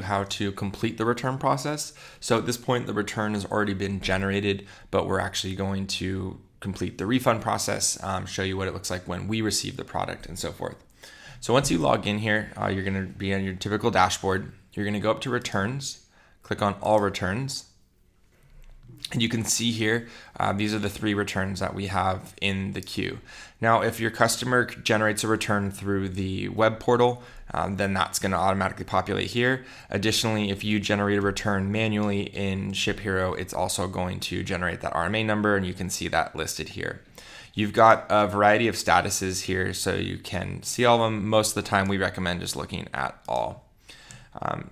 how to complete the return process. So at this point, the return has already been generated, but we're actually going to complete the refund process, show you what it looks like when we receive the product and so forth. So once you log in here, you're going to be on your typical dashboard. You're going to go up to returns, click on all returns. And you can see here, these are the 3 returns that we have in the queue. Now, if your customer generates a return through the web portal, then that's going to automatically populate here. Additionally, if you generate a return manually in ShipHero, it's also going to generate that RMA number, and you can see that listed here. You've got a variety of statuses here, so you can see all of them. Most of the time, we recommend just looking at all.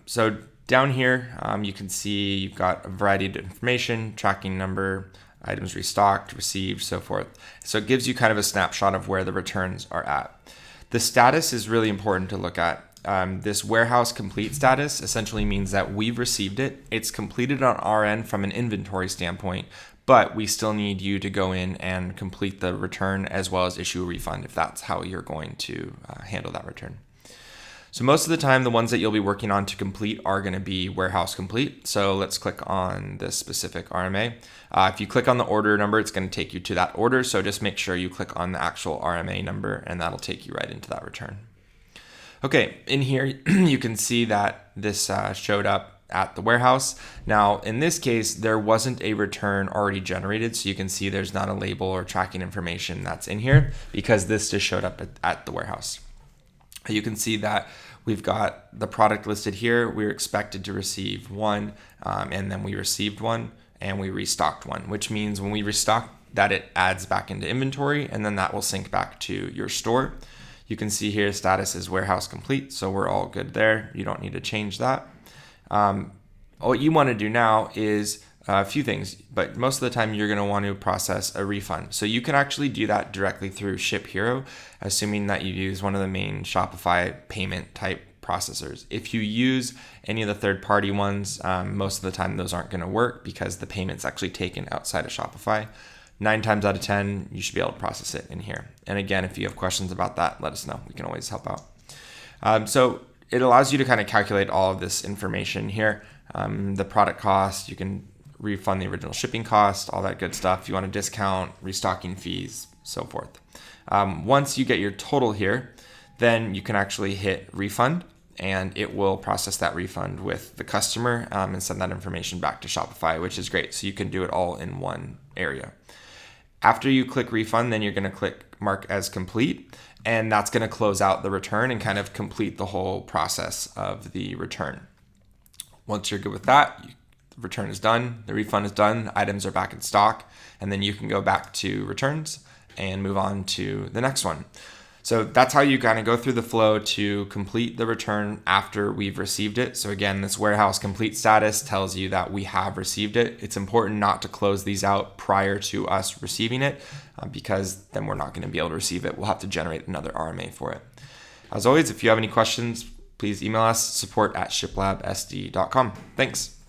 So down here, you can see you've got a variety of information, tracking number, items restocked, received, so forth. So it gives you kind of a snapshot of where the returns are at. The status is really important to look at. This warehouse complete status essentially means that we've received it. It's completed on our end from an inventory standpoint, but we still need you to go in and complete the return as well as issue a refund if that's how you're going to handle that return. So most of the time, the ones that you'll be working on to complete are going to be warehouse complete. So let's click on this specific RMA. If you click on the order number, it's going to take you to that order. So just make sure you click on the actual RMA number and that'll take you right into that return. Okay, in here, you can see that this showed up at the warehouse. Now, in this case, there wasn't a return already generated. So you can see there's not a label or tracking information that's in here because this just showed up at the warehouse. You can see that we've got the product listed here. We're expected to receive 1, and then we received 1, and we restocked 1, which means when we restock that, it adds back into inventory, and then that will sync back to your store. You can see here status is warehouse complete, so we're all good there. You don't need to change that. What you want to do now is a few things, but most of the time you're going to want to process a refund. So you can actually do that directly through ShipHero, assuming that you use one of the main Shopify payment type processors. If you use any of the third-party ones, most of the time those aren't going to work because the payment's actually taken outside of Shopify. 9 times out of 10, you should be able to process it in here. And again, if you have questions about that, let us know. We can always help out. So it allows you to kind of calculate all of this information here. The product cost, you can refund the original shipping cost, all that good stuff. You want to discount, restocking fees, so forth. Once you get your total here, then you can actually hit refund and it will process that refund with the customer and send that information back to Shopify, which is great. So you can do it all in one area. After you click refund, then you're going to click mark as complete, and that's going to close out the return and kind of complete the whole process of the return. Once you're good with that, the return is done, the refund is done, items are back in stock, and then you can go back to returns and move on to the next one. So that's how you kind of go through the flow to complete the return after we've received it. So again, this warehouse complete status tells you that we have received it. It's important not to close these out prior to us receiving it because then we're not going to be able to receive it. We'll have to generate another RMA for it. As always, if you have any questions, please email us support@shiplabsd.com. Thanks.